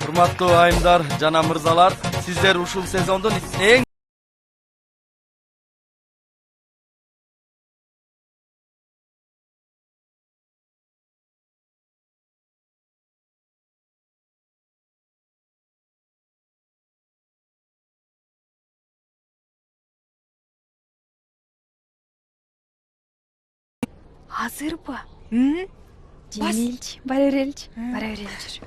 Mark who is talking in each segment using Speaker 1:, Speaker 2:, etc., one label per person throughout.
Speaker 1: Урматтуу айымдар жана мырзалар, сиздер ушул сезондун эң
Speaker 2: Азырбы?
Speaker 3: Бас.
Speaker 2: Жеңилчи, бара береличи. Бара берели жүр.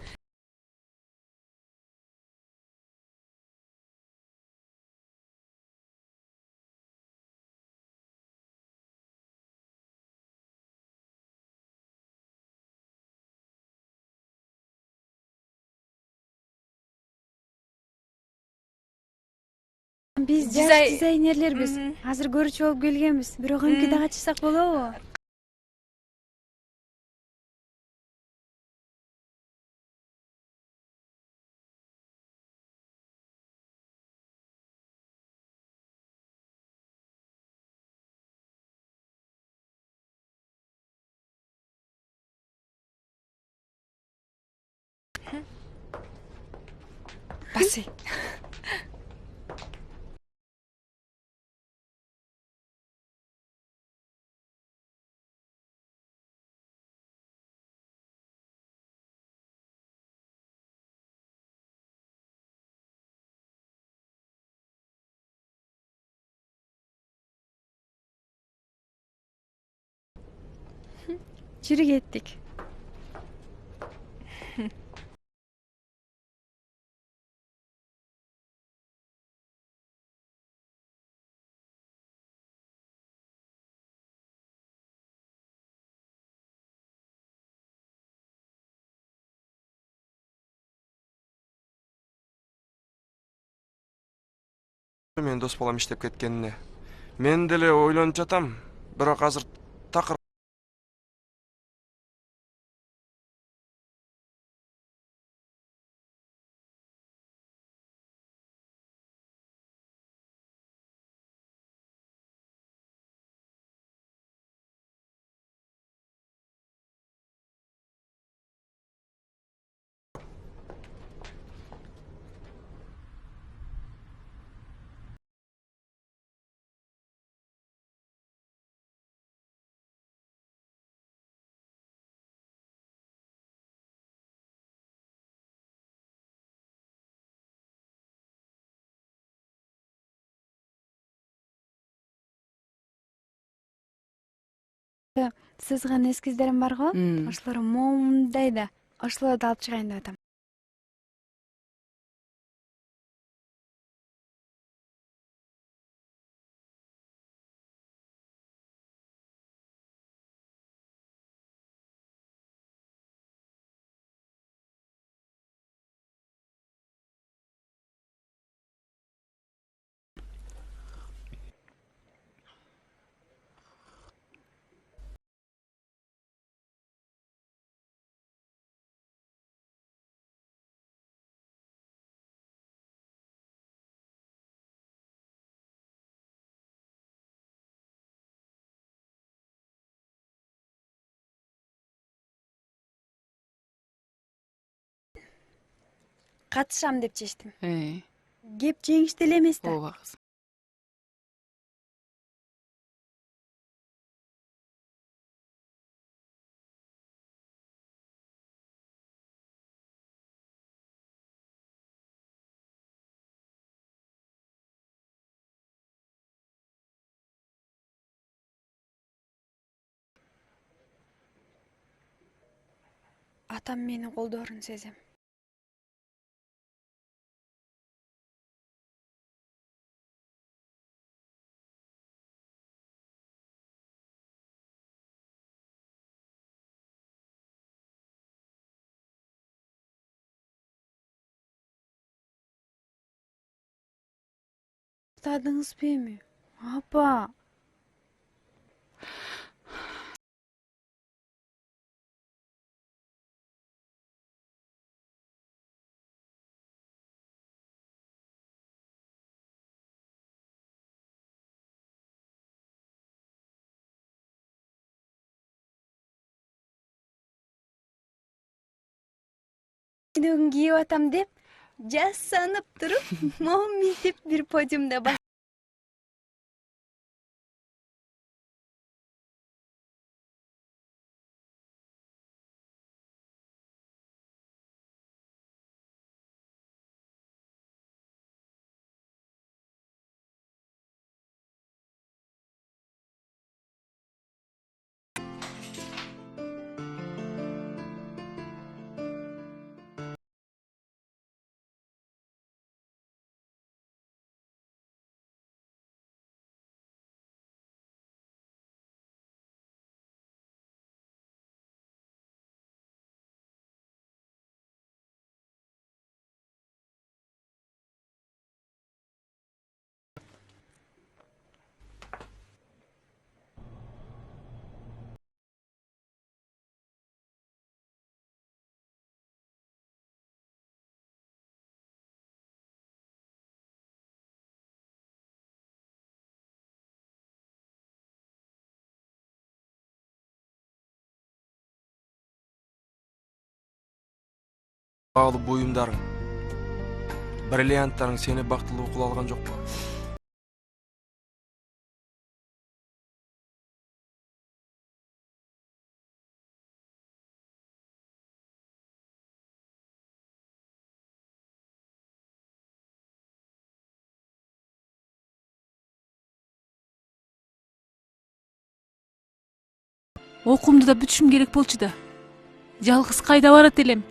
Speaker 2: Биз жаш дизайнерлербиз. Азыр көрүүчү болуп келгенбиз. Бирок МКда катышсак болобу?
Speaker 3: Баси.
Speaker 2: Жүрү кеттик.
Speaker 4: Мен дос балам иштеп кеткенине. Мен деле ойлонуп жатам, бирок азыр такыр
Speaker 2: Сызган эскиздерим барго? Ошолор момундай да. Ошолорду алып чыгайын деп атам. Катышам деп чечтим. Кеп жеңишти эле эмес да.
Speaker 3: Ооба кызым.
Speaker 2: Атам менин колдоорун сезем. Уктадыңызбы эми? Апа. Бүгін кийип атам деп жасанып туруп, моминтип бир подиумда бас.
Speaker 4: Багылуу буюмдарың, бриллианттарың сени бактылуу кыла алган жокпу?
Speaker 5: Окуумду да бүтүшүм керек болчу да. Жалгыз кайда барат элем?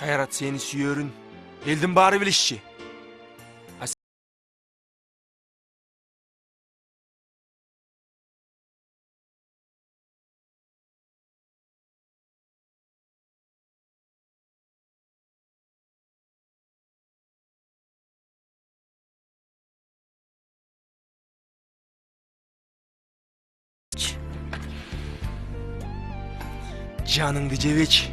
Speaker 4: Кайрат сени сүйөрүн элдин баары билишчи. Жаныңды жебечи.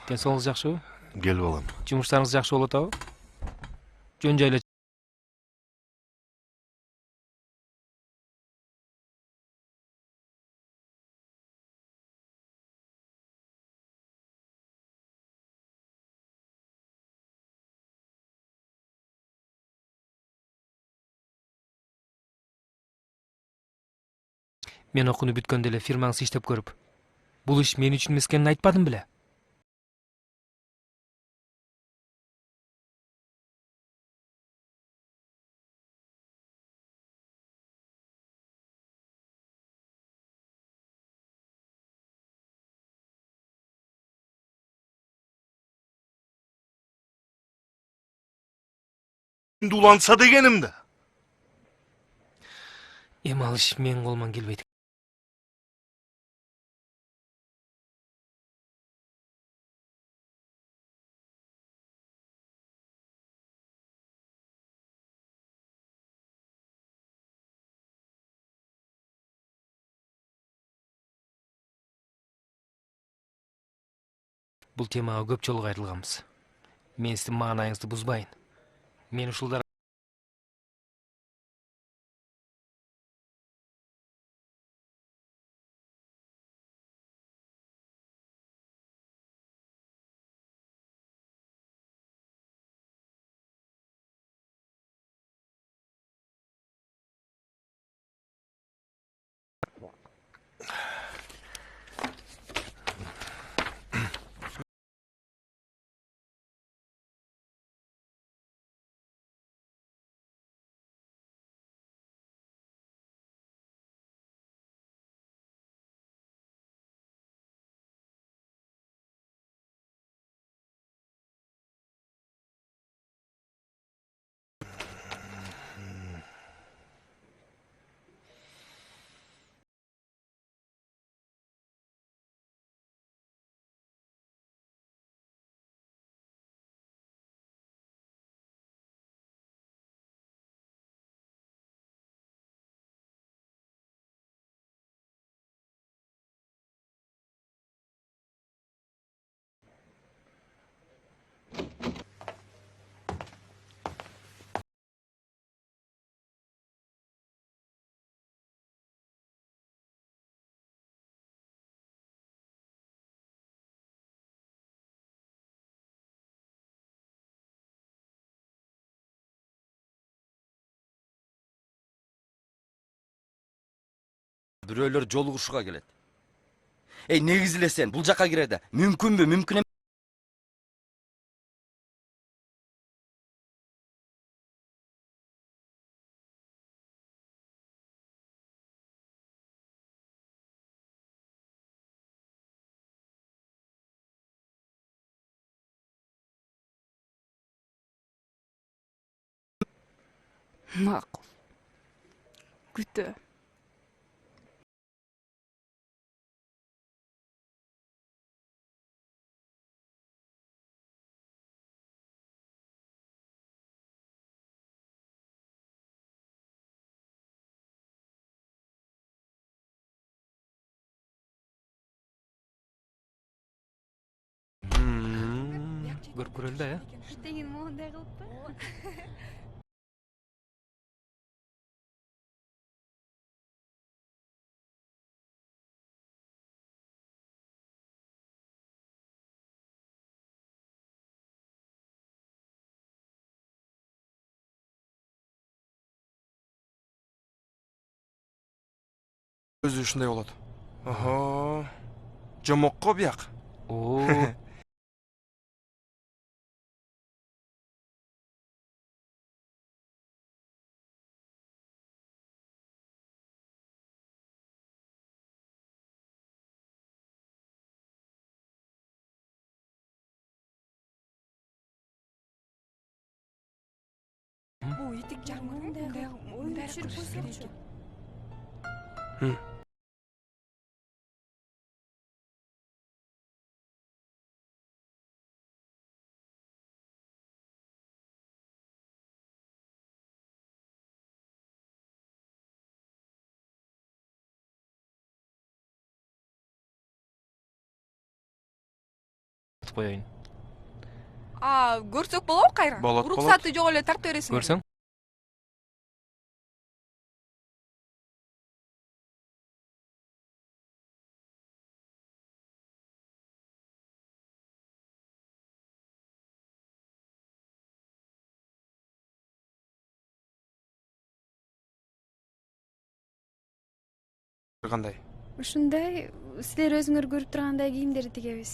Speaker 6: Денсаулыгыңыз жакшыбы?
Speaker 7: Кел балам.
Speaker 6: Жумуштарыңыз жакшы болуп атабы? Жөн жайлы. Мен окууну бүткөндө эле фирмаңыз иштеп көрүп, бул иш мен үчүн эмес экенин айтпадым беле?
Speaker 7: Уланса дегеним да.
Speaker 6: Эми ал иш менин колуман келбейт. Бул темага көп жолу кайрылганбыз. Мен сиздин маанайыңызды бузбайын. Мен ушул
Speaker 1: бирөөлөр жолугушууга келет. Негизи эле сен бул жакка киреді. Мүмкүнбү, мүмкүн эмес.
Speaker 5: Макул. Күтө.
Speaker 6: Көрүп көрөлү да,
Speaker 2: Деген моундай кылыппы.
Speaker 4: Өзү ушундай болот. Ого. Жомокко бияк.
Speaker 6: Оо.
Speaker 3: Бул этик жагын мындай түшүрүп койсокчу.
Speaker 6: Коеюн.
Speaker 3: Көрсөк болобу кайра?
Speaker 4: Болот,
Speaker 3: Уруксаты жок эле тартып бересиң.
Speaker 6: Көрсөң?
Speaker 4: Кандай?
Speaker 2: Ушундай силер өзүңөр көрүп тургандай кийимдерди тигебиз.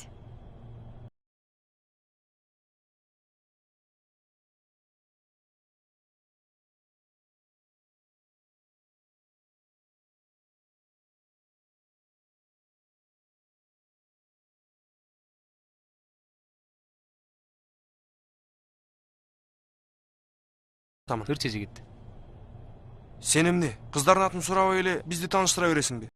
Speaker 6: Тырчы жигит.
Speaker 4: Сен эмне? Кыздардын атын сурабай эле бизди тааныштыра бересиңби?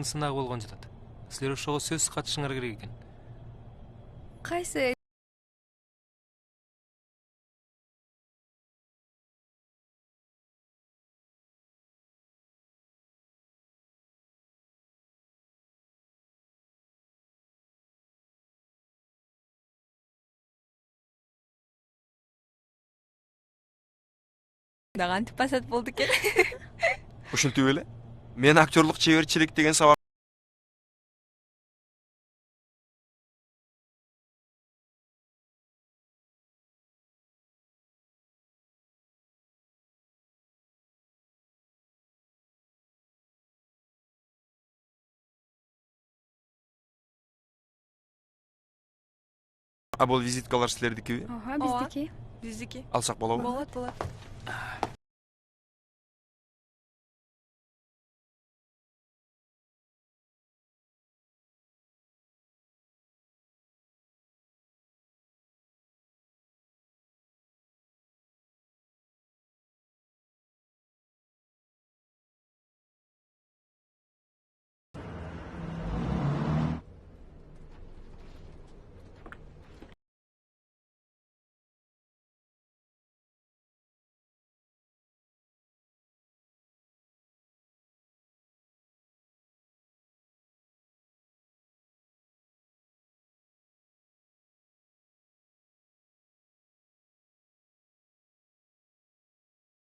Speaker 6: Сынагы болгон жатат. Силер ошого сөзсүз катышыңар керек экен.
Speaker 2: Кайсы?
Speaker 3: Кантип басат болду экен.
Speaker 4: Ушинтип эле. Мен актерлук чеберчилик деген сабак бул визиткалар силердикиби?
Speaker 2: Ага, биздики.
Speaker 3: Биздики.
Speaker 4: Алсак болобу?
Speaker 3: Болот.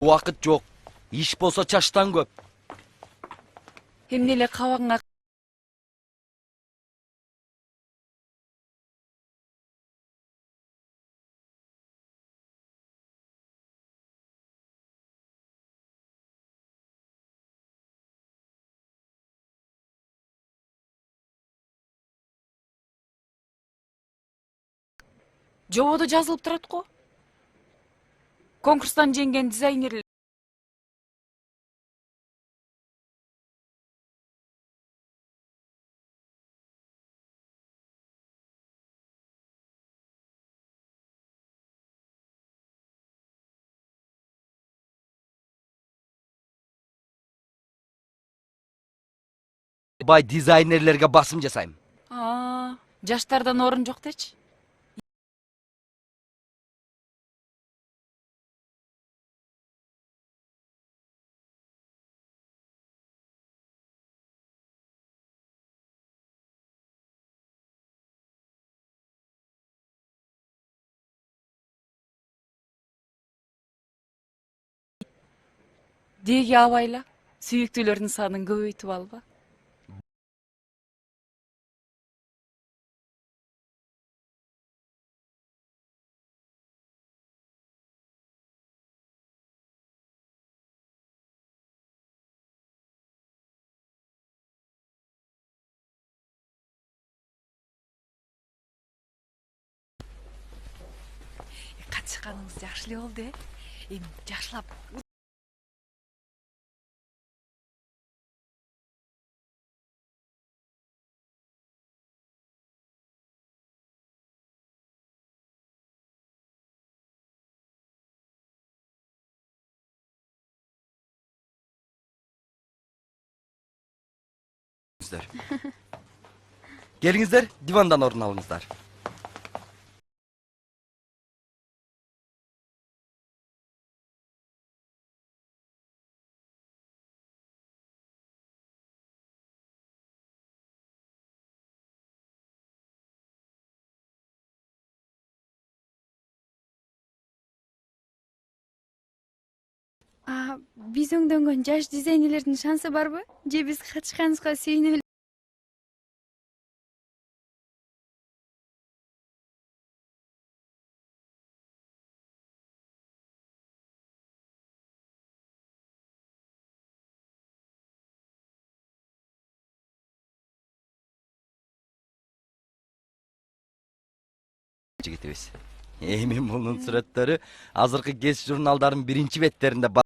Speaker 1: Убакыт жок. Иш болсо чаштан көп.
Speaker 5: Эмне эле кабагыңа жободо жазылып турат го. Конкурстан жеңген дизайнер
Speaker 1: Бай дизайнерлерге басым жасайм.
Speaker 5: жаштардан орун жок дечи. Деги абайла сүйүктүүлөрдүн санын көбөйтүп алба. Катышканыңыз жакшы эле болду, Эми жакшылап
Speaker 1: Келиңиздер, дивандан орун алыңыздар.
Speaker 2: Биз өңдөнгөн жаш дизайнерлердин шансы барбы? Же биз катышканыбызга сүйүнүп эле?
Speaker 1: Жигитибиз. Эми мунун сүрөттөрү азыркы кез журналдардын биринчи беттеринде бар.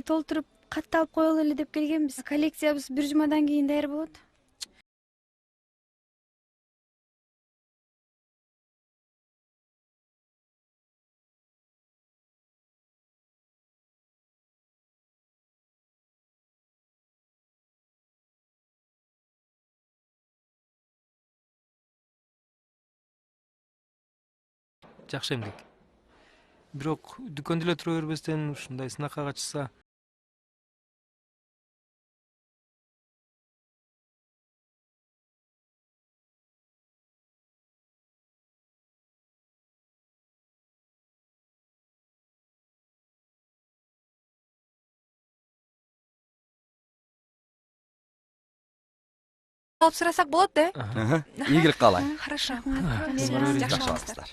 Speaker 2: Толтуруп катталып коелу эле деп келгенбиз. Коллекциябыз бир жумадан кийин даяр болот.
Speaker 6: Жакшы эмгек. Бирок дүкөндө эле тура бербестен ушундай сынакка катышса,
Speaker 3: Алып сурасак болот да?
Speaker 1: Ийгилик каалайм.
Speaker 3: Хорошо.
Speaker 6: Жакшы
Speaker 1: Жакшы алыңыздар.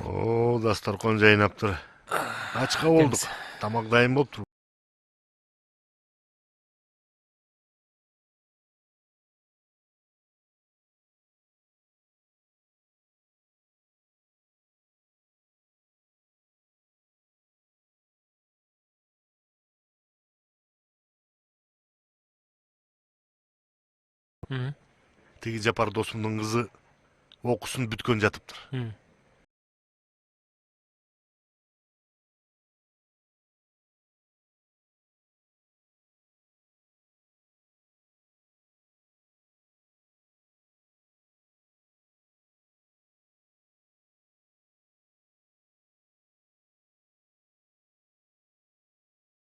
Speaker 7: О, дасторкон жайнаптыр. Ачка болдук. Тамак дайын болуптур. Тиги Жапар досумдун кызы окуусун бүткөн жатыптыр.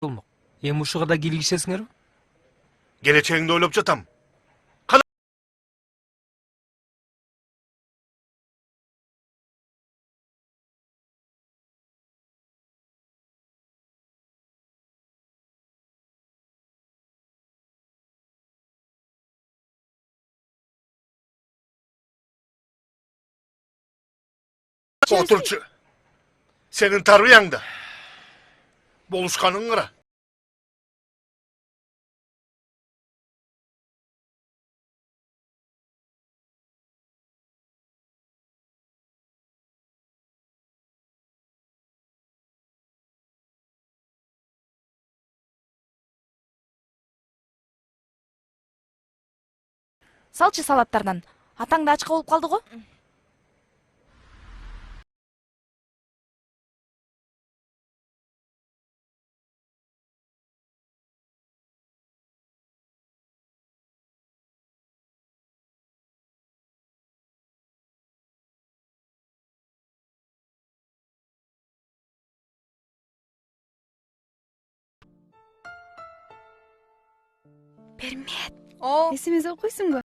Speaker 6: Болмок. Эми ушуга да кийлигишесиңерби?
Speaker 7: Келечегиңди ойлоп жатам. Отурчу. Сенин тарбияңда. Болушканың кара.
Speaker 3: Салчы салаттардан. Атаң да ачка болуп калды го.
Speaker 2: Бермет.
Speaker 3: О,
Speaker 2: Эсимизде окуйсуңбу?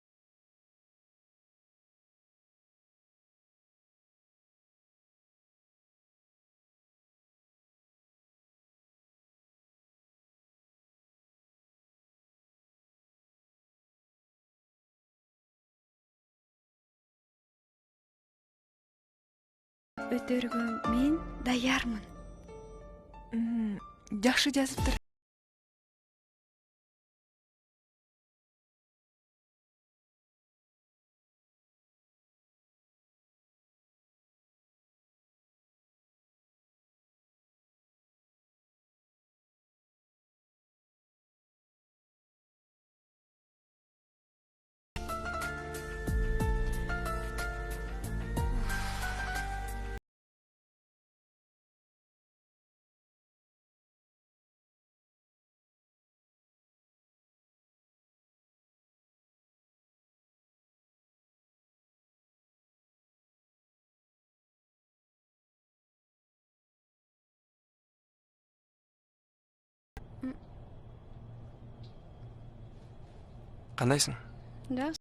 Speaker 2: Өтөргө мен даярмын.
Speaker 3: жакшы жазыптыр.
Speaker 4: Кандайсың?
Speaker 2: Жакшы.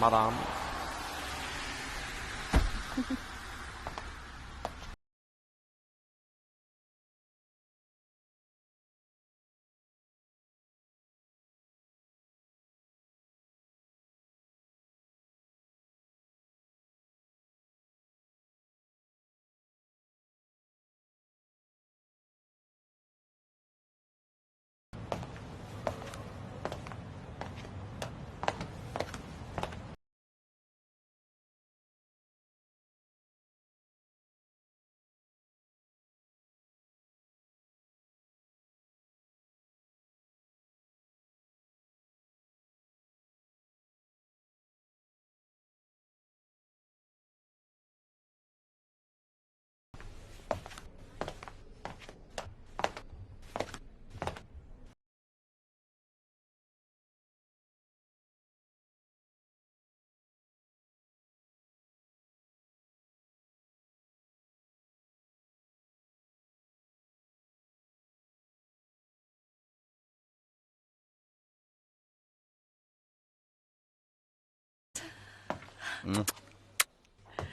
Speaker 4: Мадам.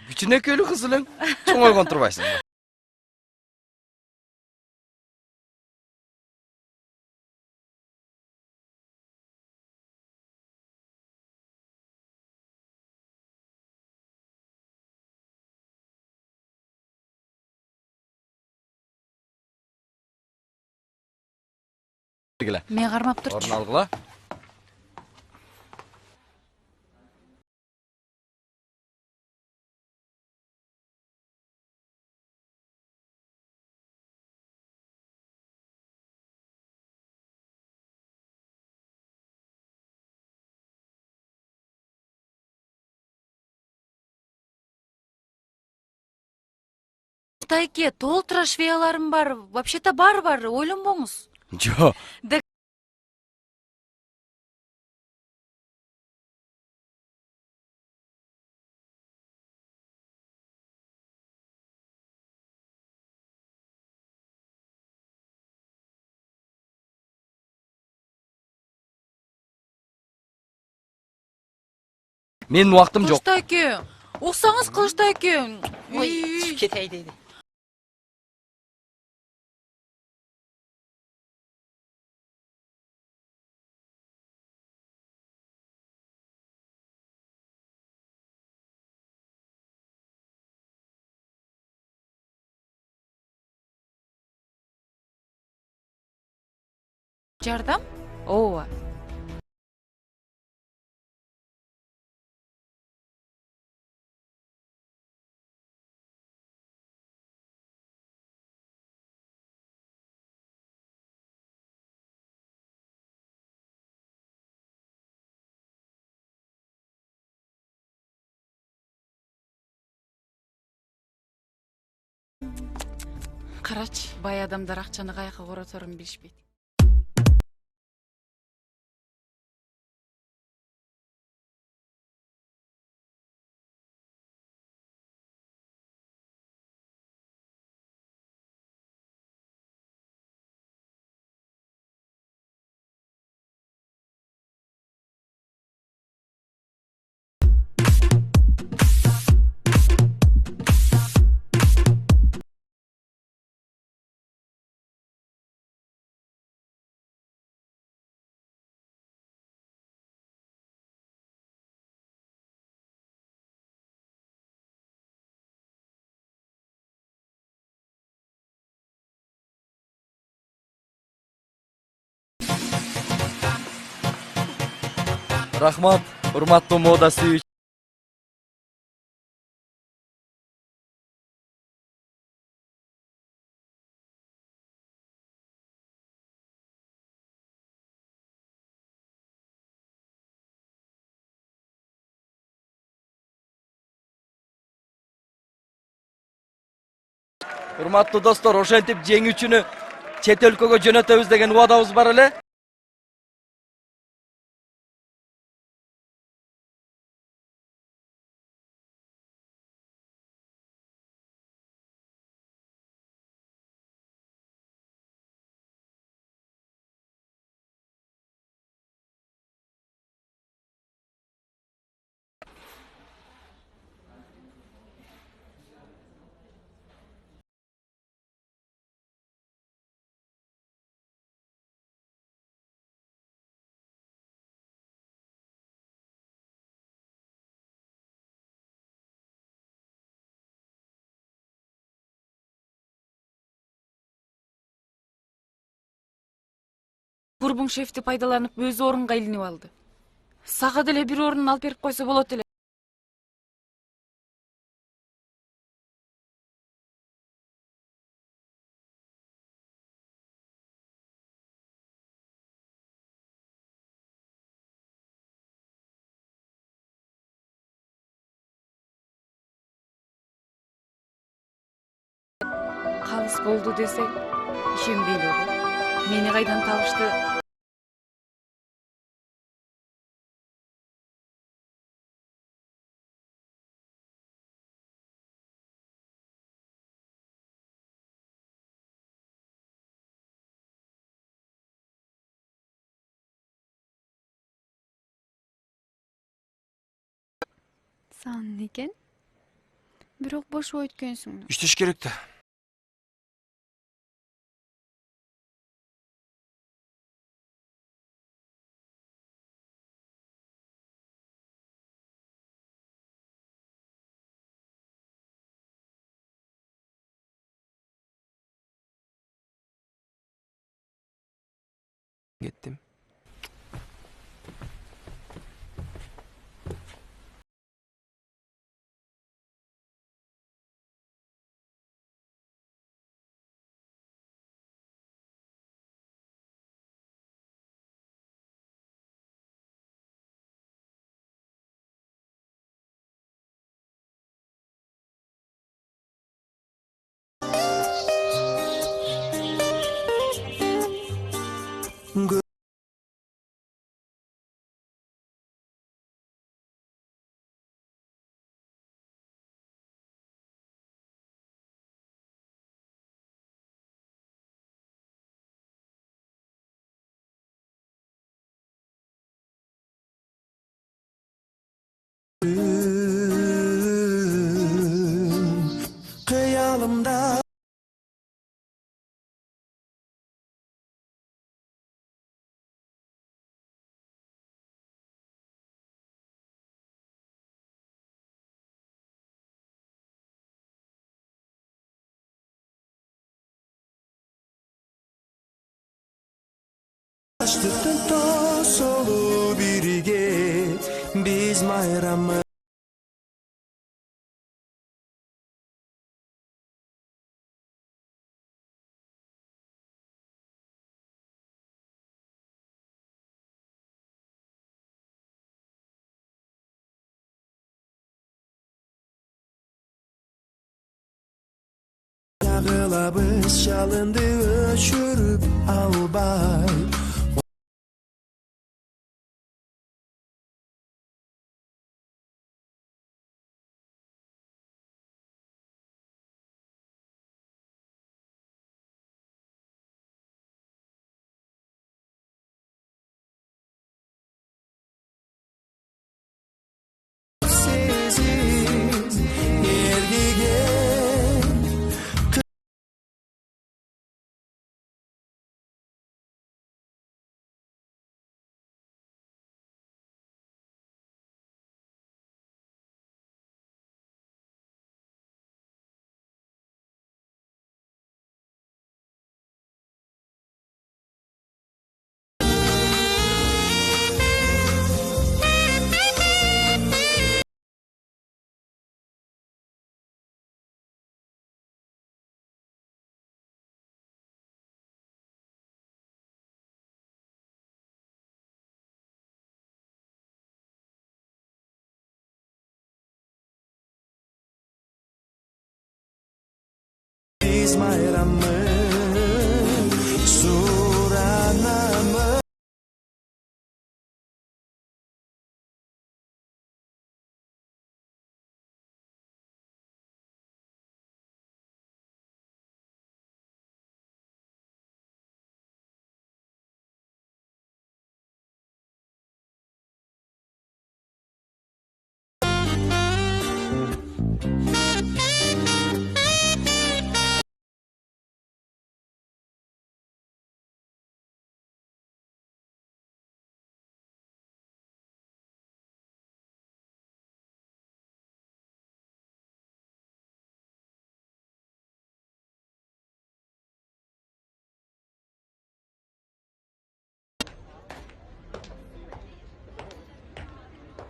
Speaker 1: Кичинекейлүү кыз элең. Чоңойгон турбайсың. Келе.
Speaker 5: Мен кармап
Speaker 1: Орун
Speaker 5: турчу.
Speaker 1: алгыла.
Speaker 5: Тайке, толтура швеяларым бар. Вообще-то бар, ойлонбоңуз.
Speaker 1: Жо. Менин убактым жок.
Speaker 5: Кылычтайке, уксаңыз Кылычтайке.
Speaker 8: Ой, чип кетейин дейди.
Speaker 5: Жардам? Ооба. Карачы, бай адамдар акчаны каяка короторун билишпейт.
Speaker 1: Рахмат, урматтуу мода сүйүүчү. Урматтуу достор, ошентип жеңүүчүнү чет өлкөгө жөнөтөбүз деген убадабыз бар эле.
Speaker 5: Бурбуң шефти пайдаланып өз орунга илинип алды. Сага деле бир орун алып берип койсо болот эле. Калыс болду десең, ишенбейле го. Мени кайдан табышты?
Speaker 2: Сан экен. Бирок бошоп өткөнсүң.
Speaker 4: Иштеш керек да. Кеттим.
Speaker 9: Açtıktan to solu birige biz bayramı Yağılabız çalındı öşürüp albay Sessiz yergige biz bayramı suranamı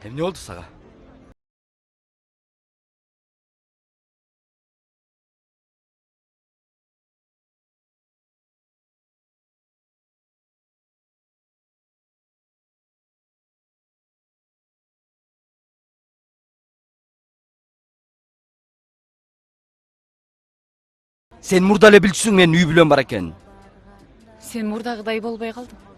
Speaker 1: Hem ne oldu sana? Sen murdale bilçisin men üy bilen bar eken.
Speaker 5: Sen мурдагыдай болбой калдың.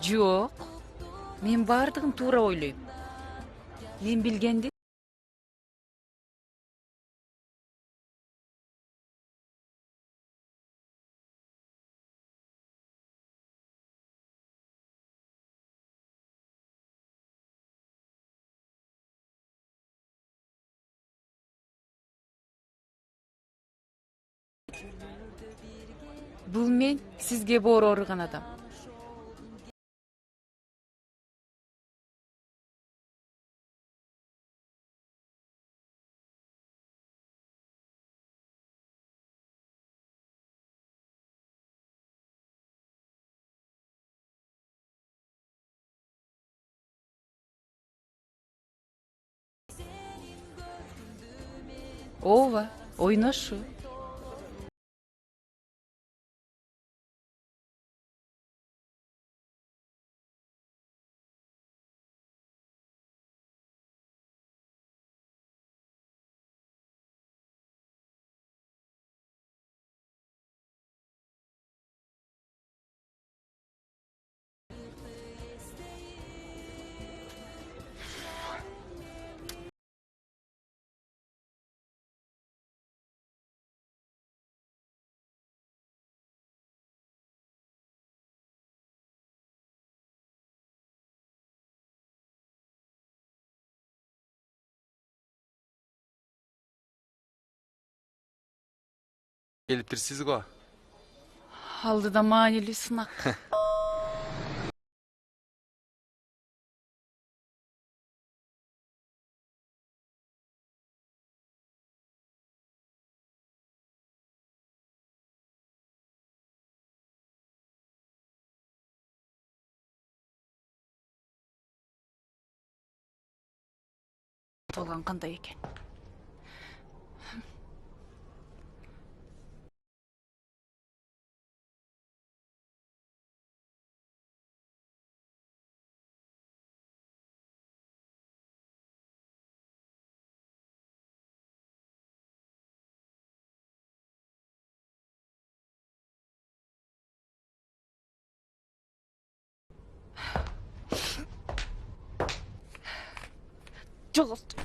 Speaker 5: Жок. Мен бардыгын туура ойлойм. Мен билгенди Бул мен сизге боору ооруган адам. Ооба, ойношу.
Speaker 4: Келиптирсиз го.
Speaker 5: Алдыда маанилүү сынак. Болгон кандай экен? Жогот.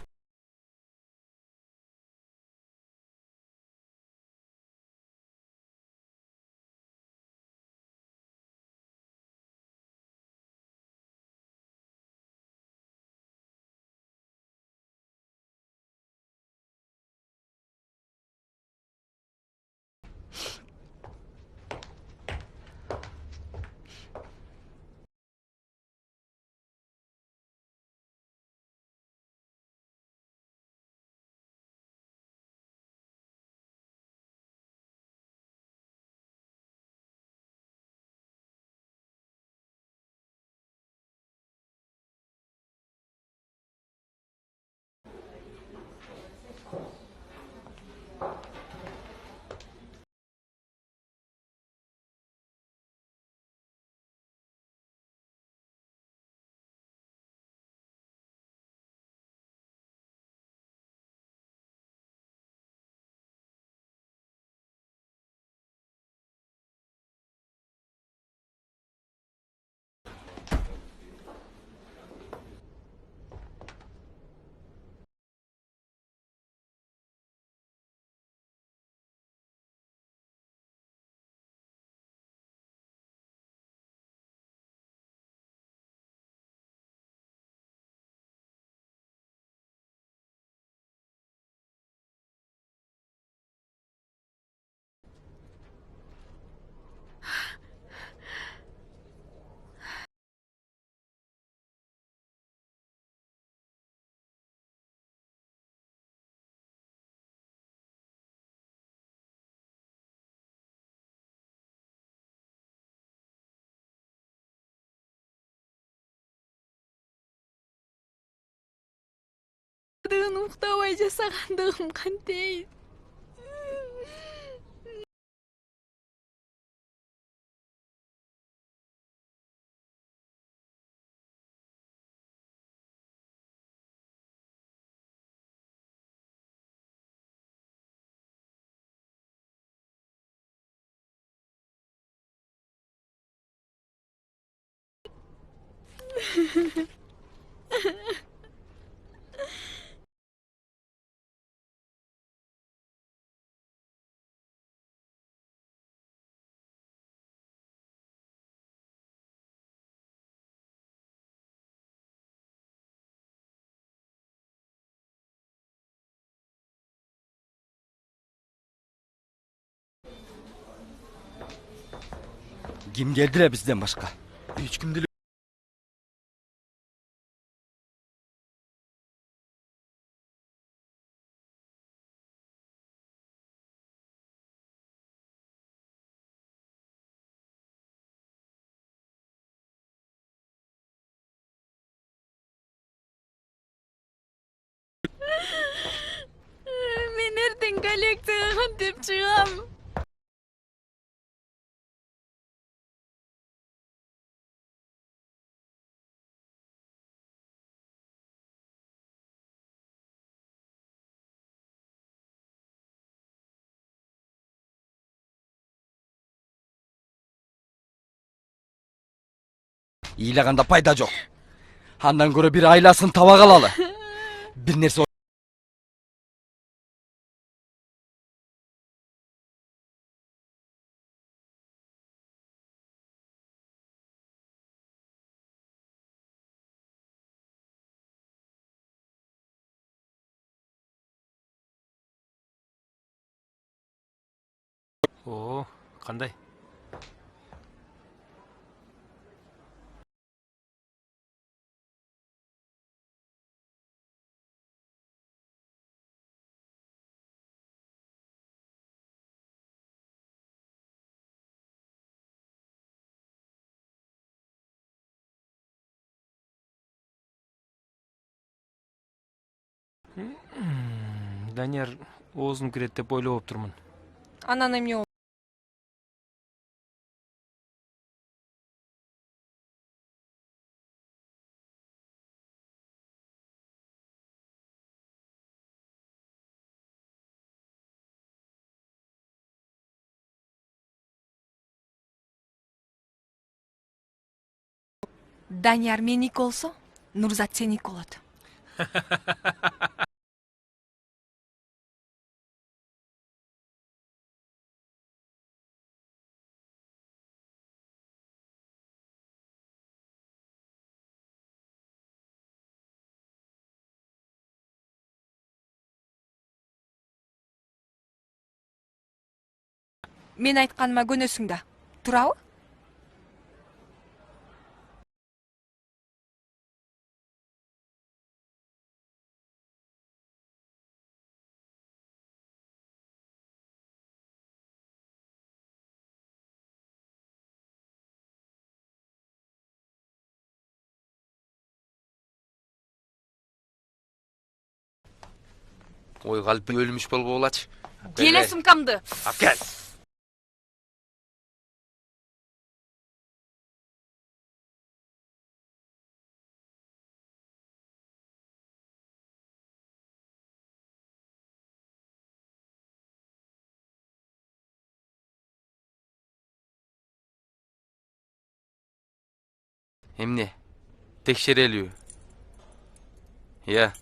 Speaker 5: Уктабай жасагандыгым кантейт?
Speaker 1: Kim geldiler bizden başka?
Speaker 4: Hiç kim dile.
Speaker 5: Мен ертең коллекцияға кантип чыгам?
Speaker 1: İyilaganda payda yok. Handan göre bir ailasını tava kalalı. Bir nerse
Speaker 6: О, кандай? Данияр оозун кирет деп ойлоп турмун.
Speaker 3: Анан эмне болду? Данияр меники болсо, Нурзат сеники болот. Мен айтканыма көнөсүң да. Туурабы?
Speaker 1: Ой kalbi ölmüş bol boğulaç.
Speaker 5: Келе сумкамды.
Speaker 1: Akel. Emne? Tekşereliyor. Ya.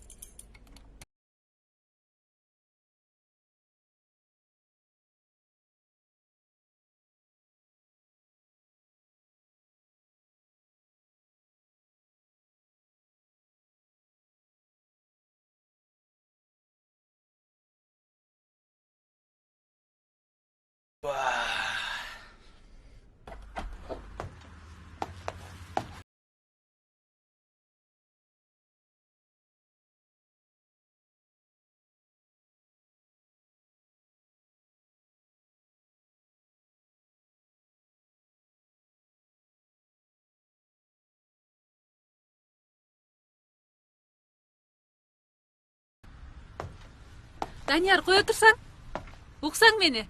Speaker 5: Данияр, кое турсаң? Уксаң мени.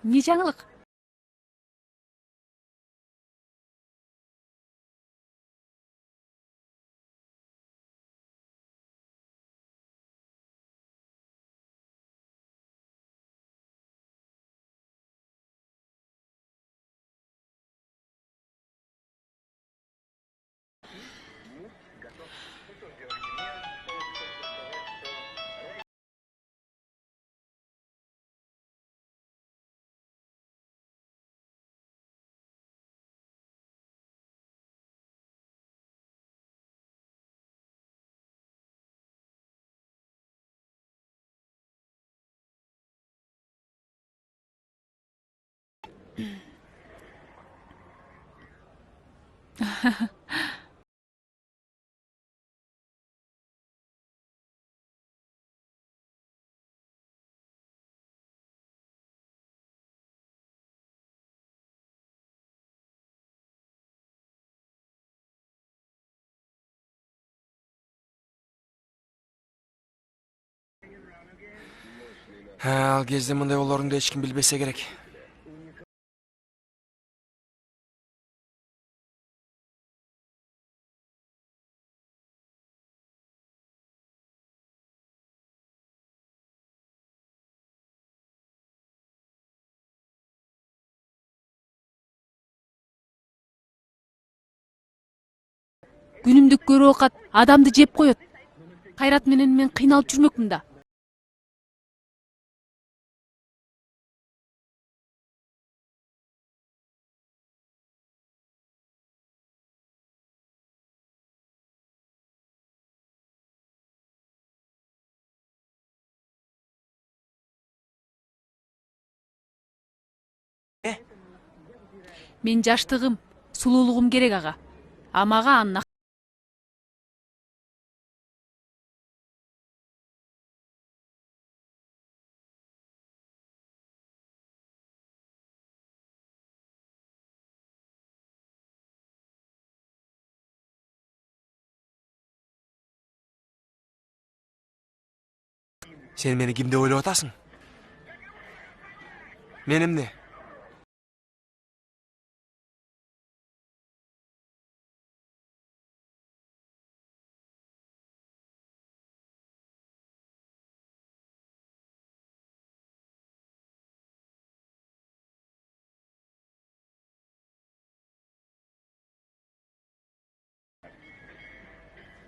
Speaker 5: Не жаңылык?
Speaker 4: Ал кезде мындай болоруңду эч ким билбесе керек.
Speaker 5: Күнүмдүк көрүп оокат адамды жеп коет. Кайрат менен мен кыйналып жүрмөкмүн да. Мен жаштыгым, сулуулугум керек ага. Мага анын
Speaker 4: Сен мени ким деп ойлоп атасың? Мен эмне?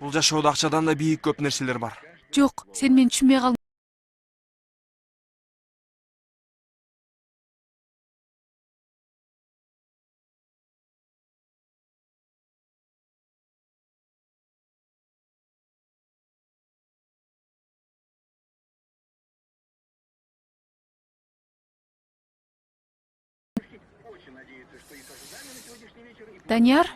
Speaker 4: Бул жашоодо акчадан да бийик көп нерселер бар.
Speaker 5: жок, сен мени түшүнбөй калдың. Данияр?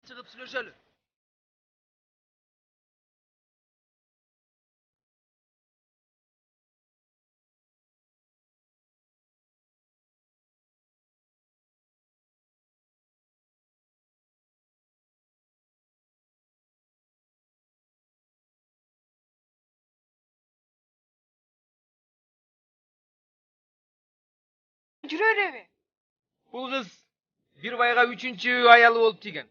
Speaker 1: Çıkıp sürüşelim.
Speaker 3: Жүрөр эби?
Speaker 10: Бул кыз бир байга 3-чү аялы болуп тийген.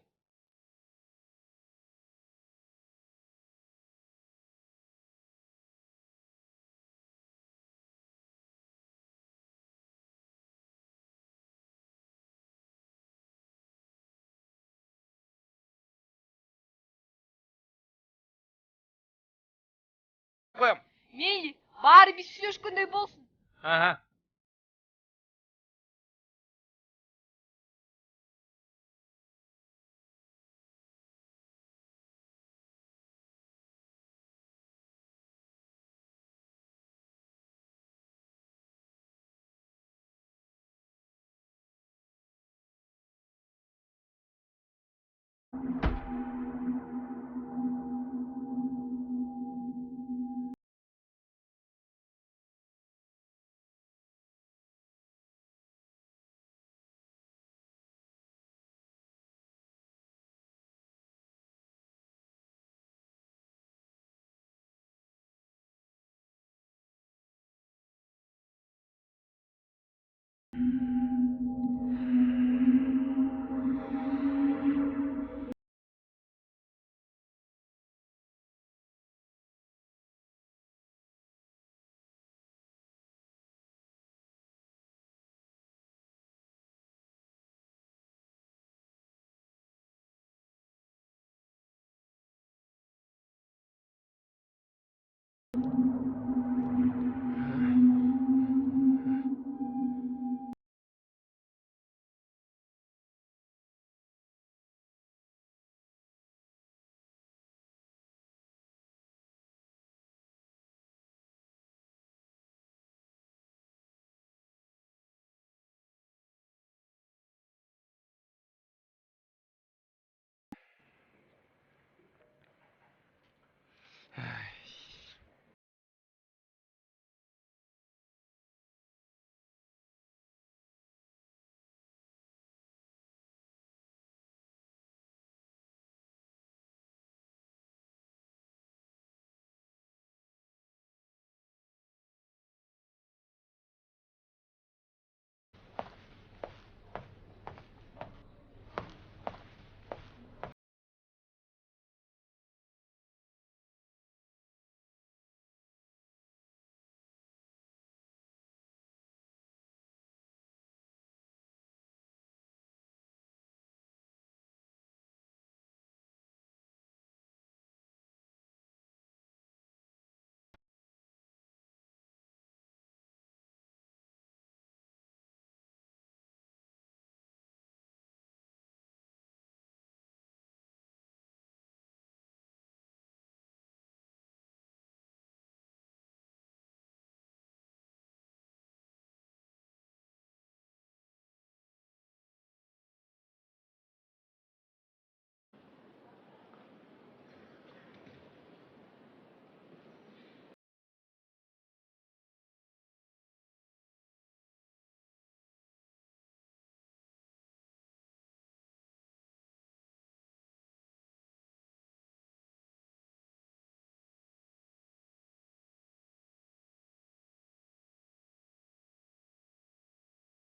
Speaker 10: коем.
Speaker 3: Мейли, баары биз сүйлөшкөндөй болсун.
Speaker 10: Ага.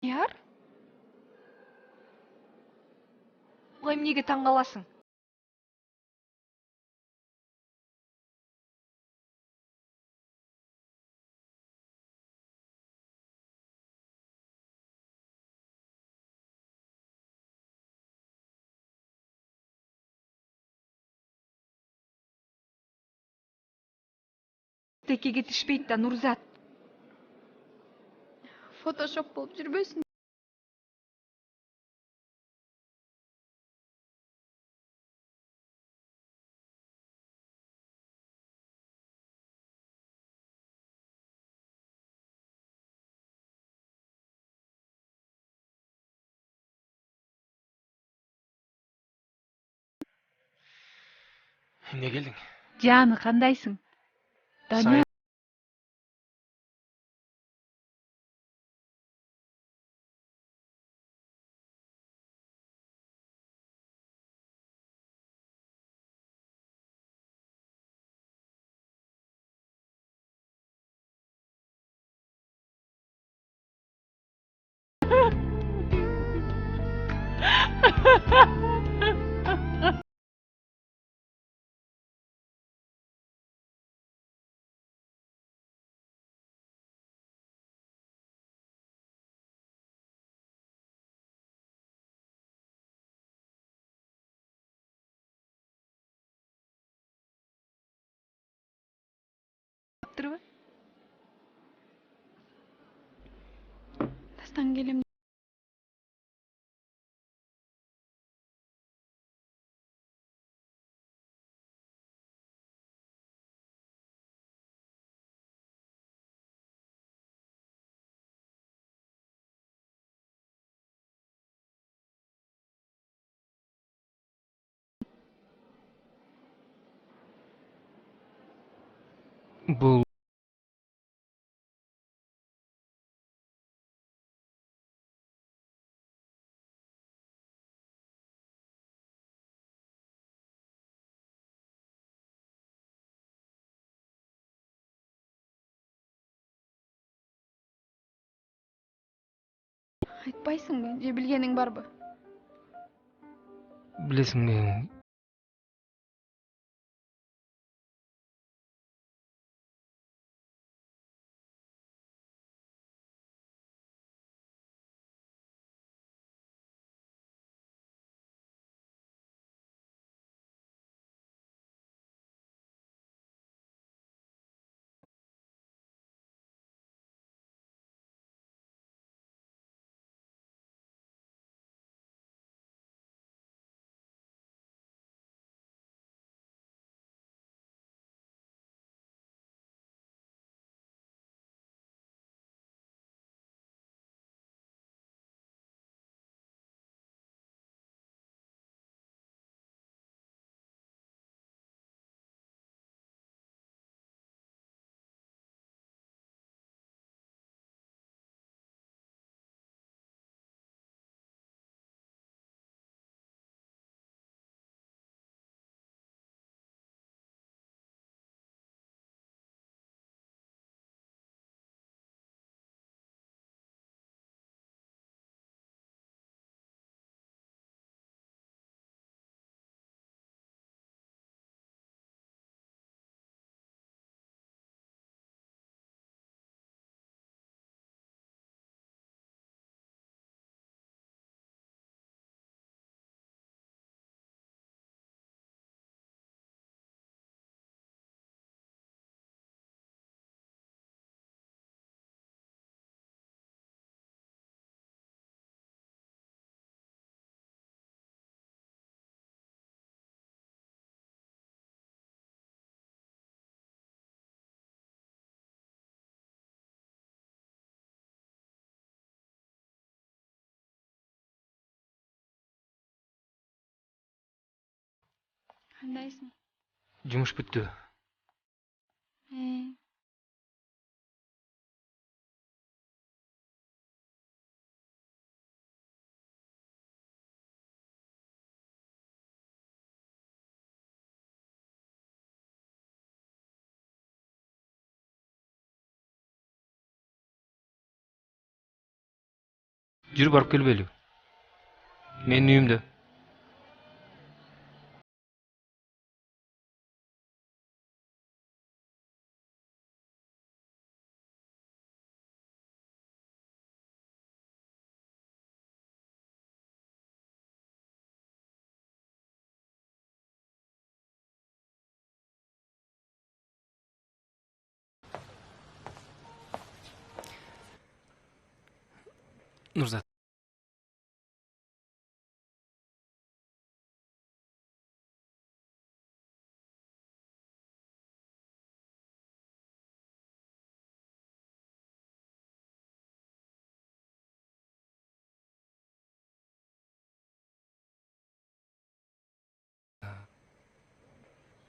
Speaker 3: Яр? Буга эмнеге таң каласың? Текеге тишпейт да Нурзат.
Speaker 2: Фотошоп болуп жүрбөсүн.
Speaker 10: Эмне келдиң?
Speaker 3: Жаны кандайсың? Даня
Speaker 2: Yaptırıp. Dastan gelem.
Speaker 6: Бул
Speaker 2: Айтпайсыңбы? Же билгениң барбы?
Speaker 6: билесиңби,
Speaker 2: Кандайсың?
Speaker 6: жумуш бүттү. Жүр барып келбейлиби? Менин үйүмдө. Нурзат.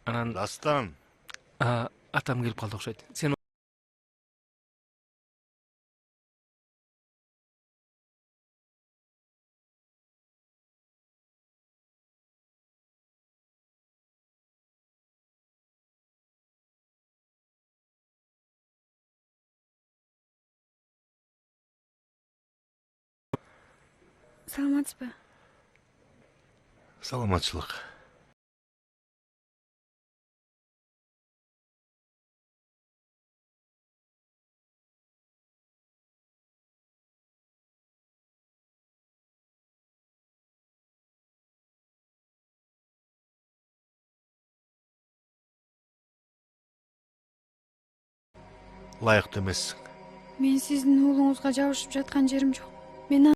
Speaker 6: Анан
Speaker 7: Дастан,
Speaker 6: атам келип калды окшойт. Сен
Speaker 2: Саламатсызбы?
Speaker 7: саламатчылык. ылайыктуу эмессиң.
Speaker 2: Мен сиздин уулуңузга жабышып жаткан жерим жок. Мен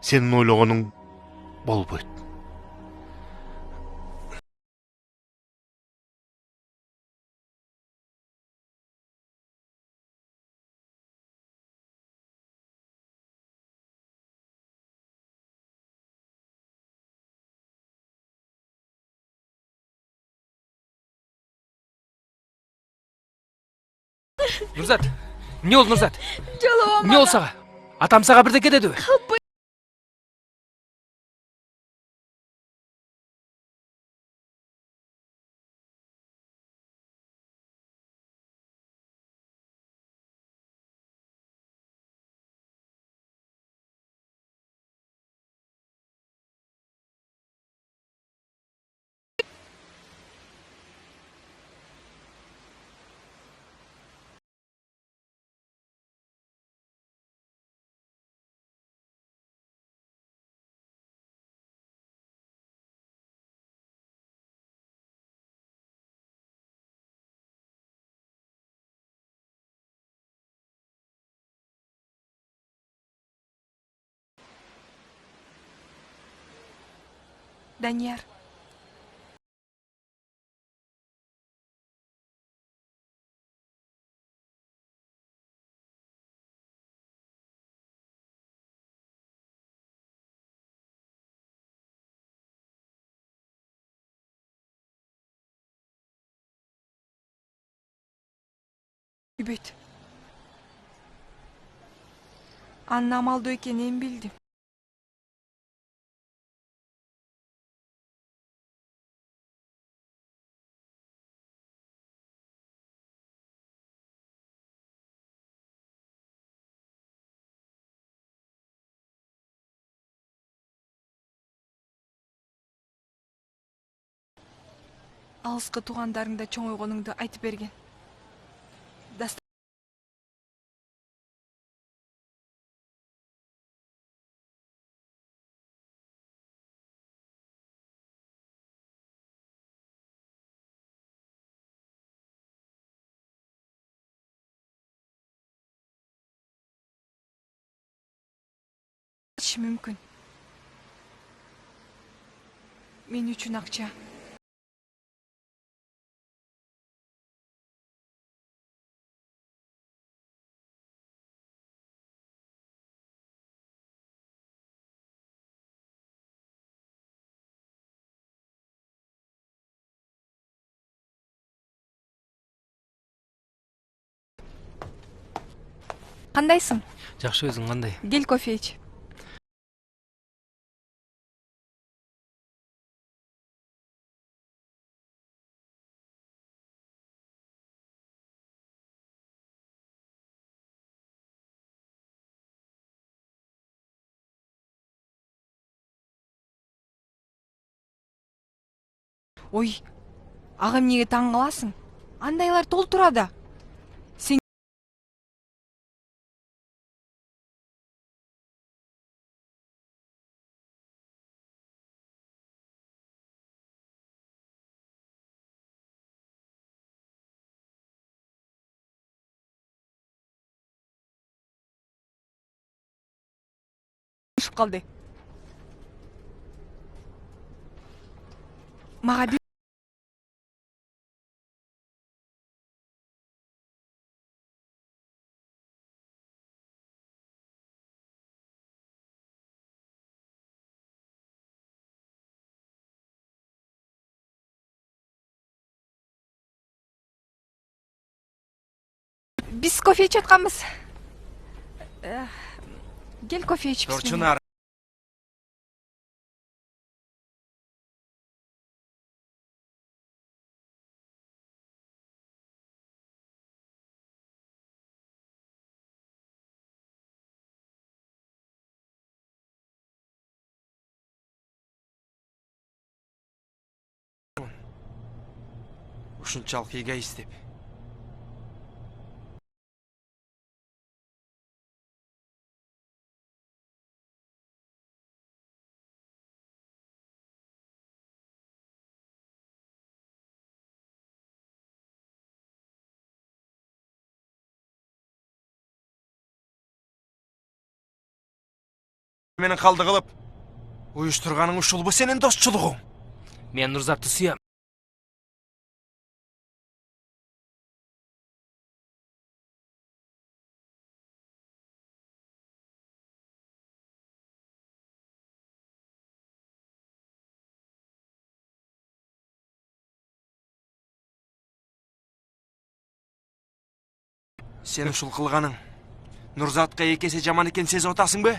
Speaker 7: Сенин ойлогонуң болбойт.
Speaker 6: Нурзат, эмне болду Нурзат? Эмне болду сага? Атам сага бирдеке дедиби?
Speaker 3: Данияр. Үбөйт. Анын амалдуу экенин билдим. Алыскы туугандарыңда чоңойгонуңду айтып берген. Мүмкүн. Мен үчүн акча. Кандайсың?
Speaker 6: Жакшы, өзүң кандай?
Speaker 3: Кел кофе ич. Ой, ага эмнеге таң каласың? Андайлар толтурада. Сен калды. Мага биз кофе ичип атканбыз. Кел кофе ичип.
Speaker 1: Чынар.
Speaker 4: ушунчалык эгоист деп. Менен калды кылып уюштурганың ушулбу сенин досчулугуң?
Speaker 6: Мен Нурзатты сүйөм.
Speaker 4: Сен ушул кылганың Нурзатка эки эсе жаман экенин сезип атасыңбы?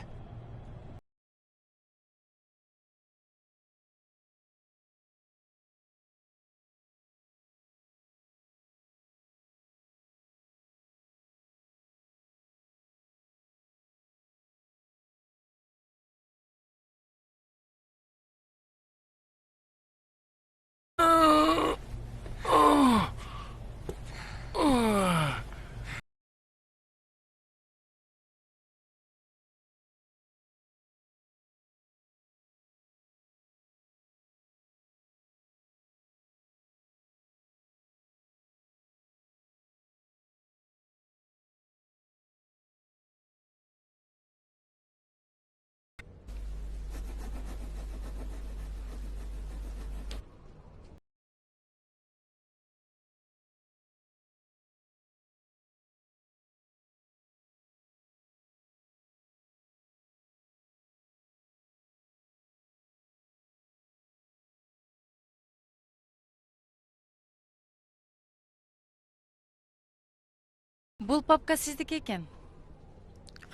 Speaker 5: Бул папка сиздики экен.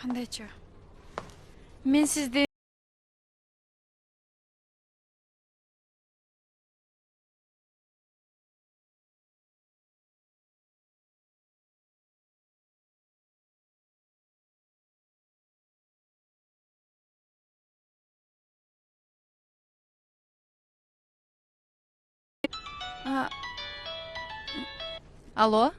Speaker 2: Кандайча?
Speaker 5: Мен сизди Алло?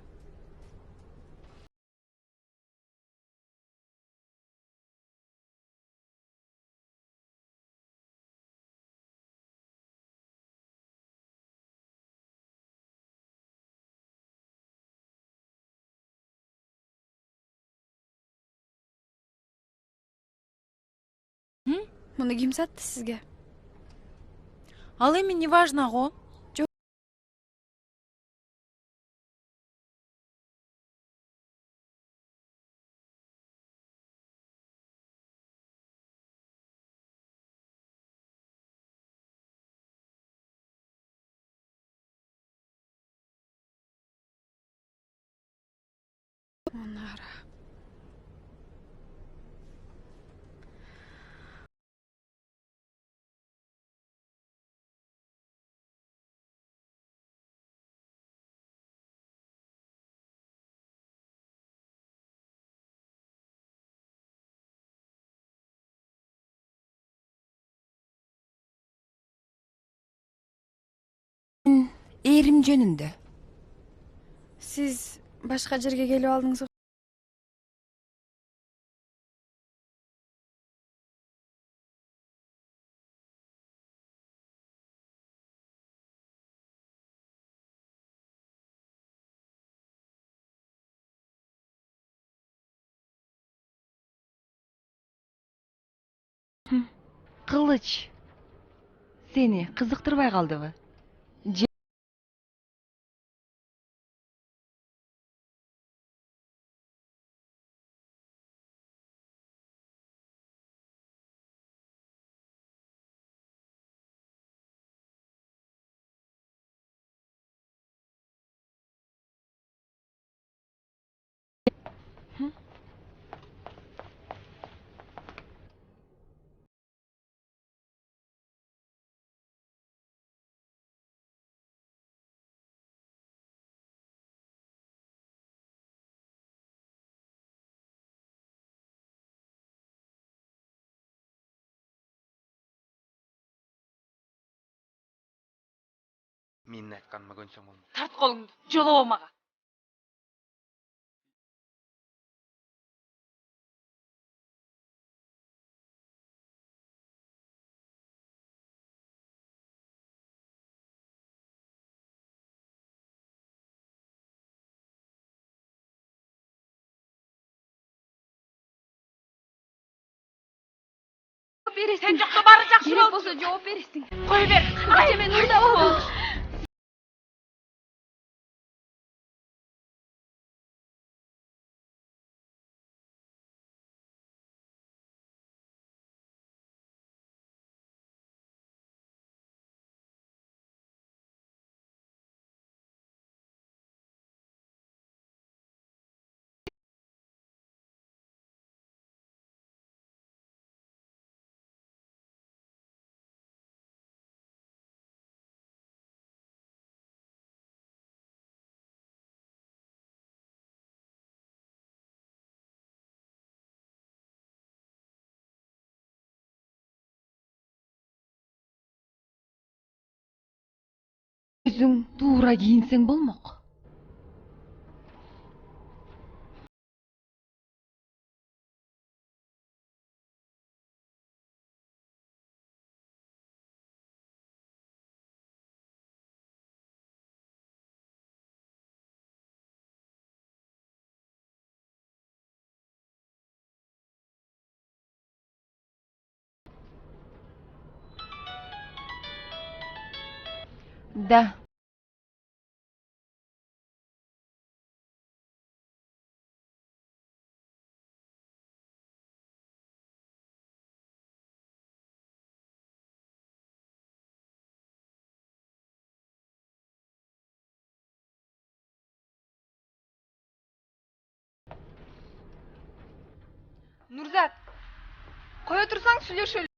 Speaker 2: Муну ким сатты сизге?
Speaker 5: Ал эми не важно го.
Speaker 2: Анара.
Speaker 3: Эрим жөнүндө.
Speaker 2: Сиз башка жерге келип алдыңыз.
Speaker 3: Кылыч сени кызыктырбай калдыбы?
Speaker 10: Менин айтканыма көнсөң болмок.
Speaker 5: Тарт колуңду, жолобо мага. Сен жокто баары жакшы
Speaker 2: керек
Speaker 5: болду.
Speaker 2: болсо жооп бересиң.
Speaker 5: Кой бер.
Speaker 2: Ача мен уурдап алдым.
Speaker 3: Өзүң туура кийинсең болмок. Да.
Speaker 2: Нурзат, кое турсаң сүйлөшөлү.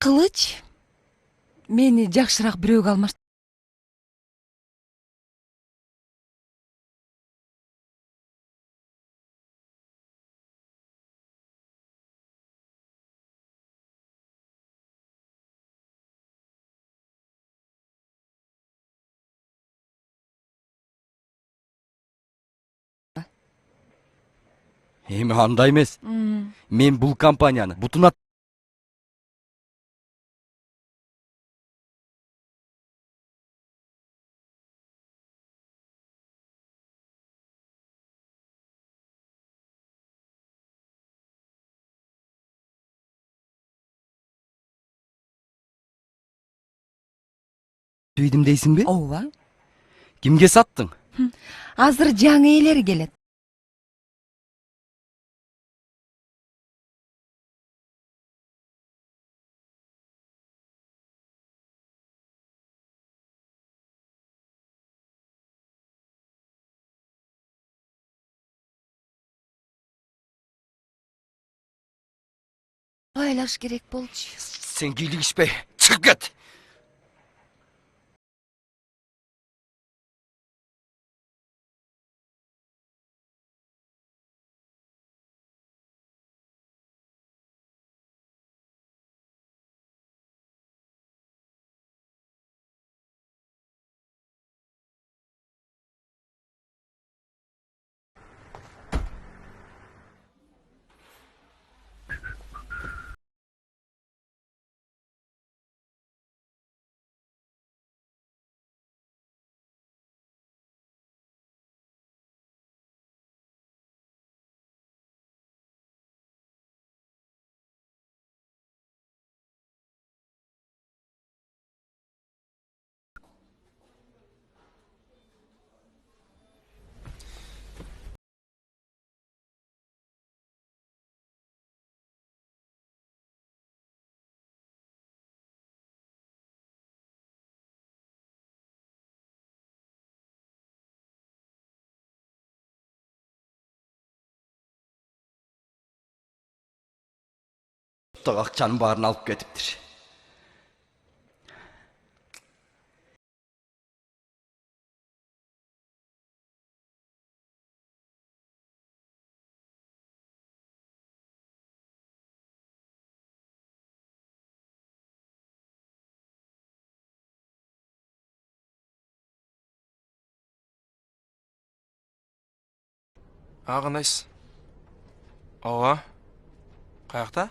Speaker 5: кылыч мени жакшыраак бирөөгө алмаш.
Speaker 1: Эми андай эмес. Мен бул компанияны бутуна түйдүм дейсиңби?
Speaker 5: Ооба.
Speaker 1: Кимге саттың?
Speaker 5: Азыр жаңы ээлери келет. Байлаш керек болчу.
Speaker 1: Sen кийлигишпей, чыгып кет. Так акчанын баарын алып кетиптир.
Speaker 4: Кандайсыз? Ооба. Каякта?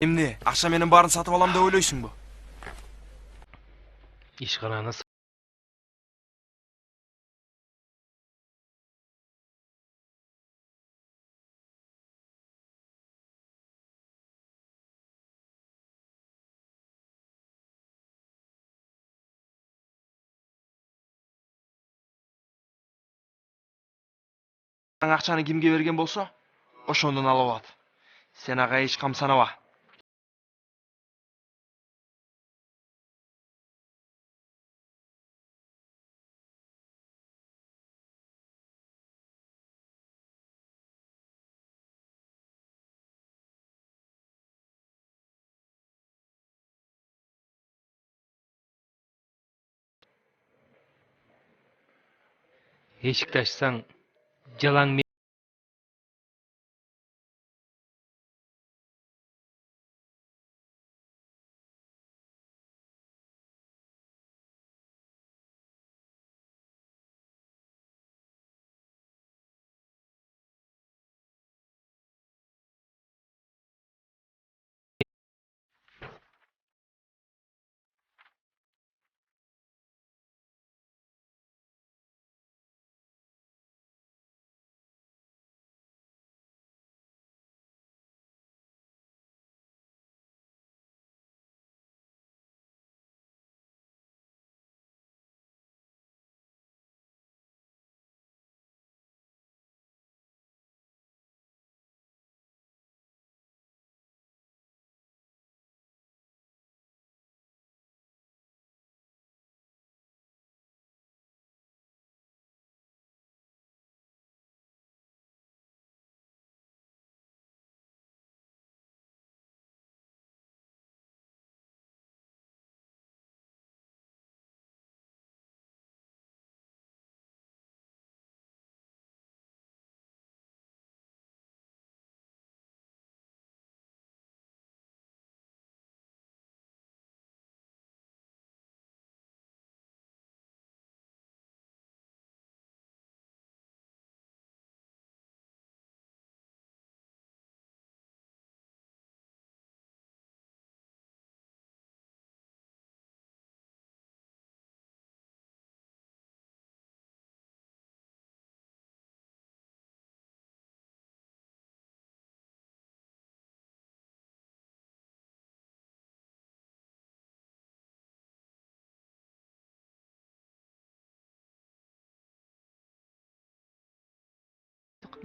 Speaker 4: Эмне, акча менен баарын сатып алам деп ойлойсуңбу?
Speaker 6: Ишкананы
Speaker 4: Акчаны кимге берген болсо, ошондон алып алат. Сен ага эч камсанаба.
Speaker 6: эшикти ачсаң, жалаң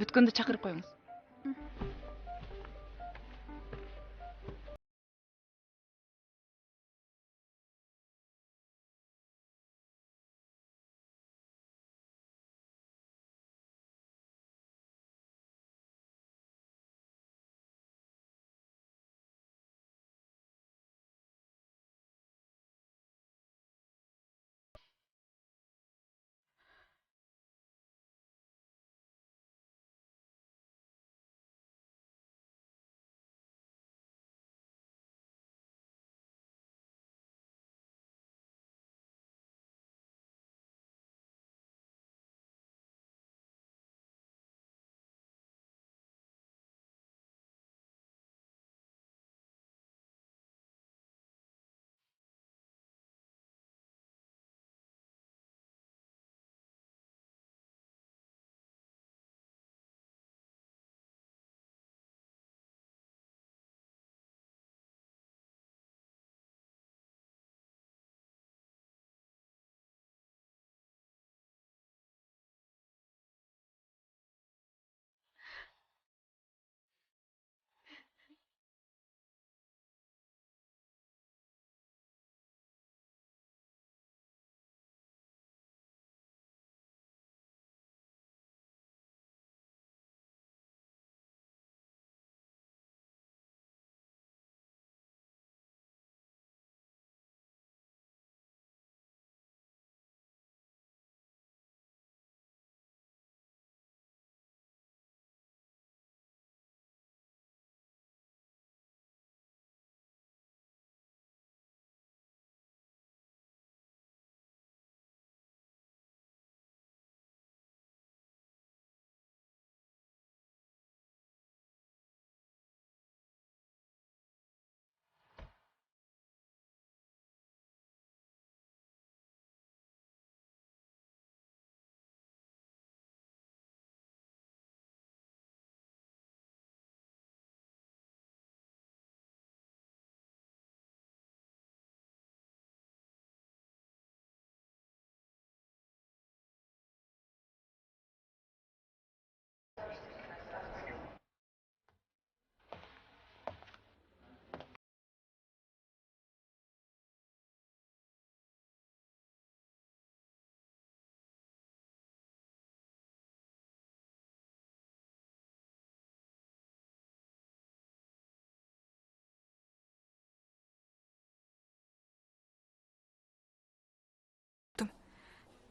Speaker 5: бүткөндө чакырып коюңуз.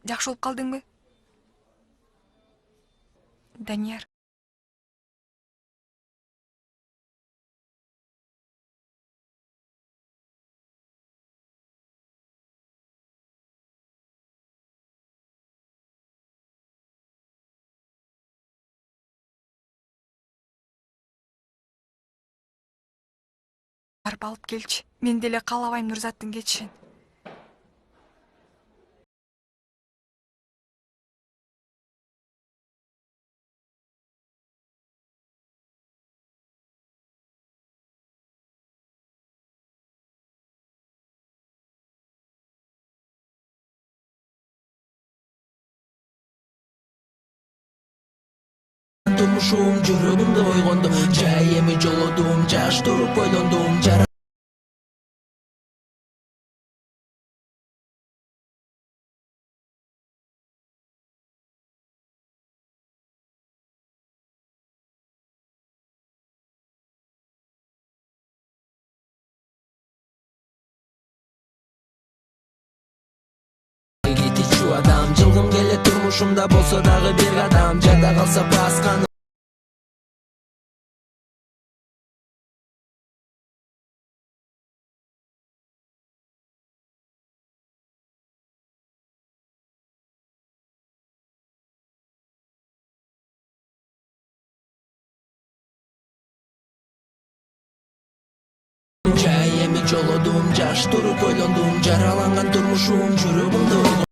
Speaker 3: Жакшы болуп калдыңбы? Данияр. Барып алып келчи. Мен деле каалабайм Нурзаттын кетишин.
Speaker 9: Турмушум жүрөгүмдө ойгондо, жай эми жолодум, жаш туруп ойлондум, кетичүү адам, жылгым келет турмушумда болсо дагы бир кадам, жада калса баскан. Жай эми жолодум, жаш туруп ойлондум, жараланган турмушум жүрөгүмдө ойгондо.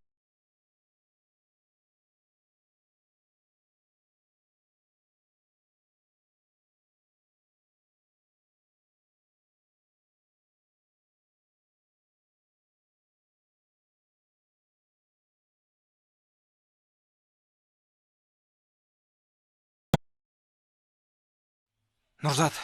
Speaker 4: Нурзат.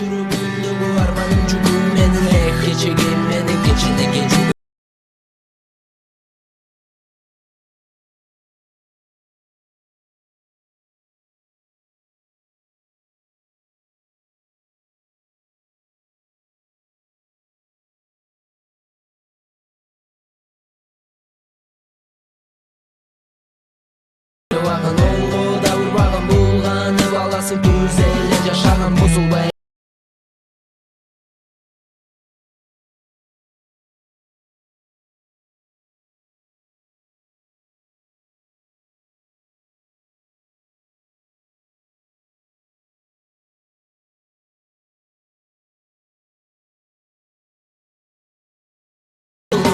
Speaker 9: Жүрөгүмдө бу арманым жүгүм менин, кечегим менин кечинде кечүү. Убагын оңго да урбагын булган, баласын түз эле жашаган бузулбай.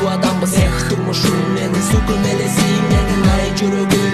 Speaker 9: Адамбыз турмушум менин, сукун элесим менин, ай жүрөгүм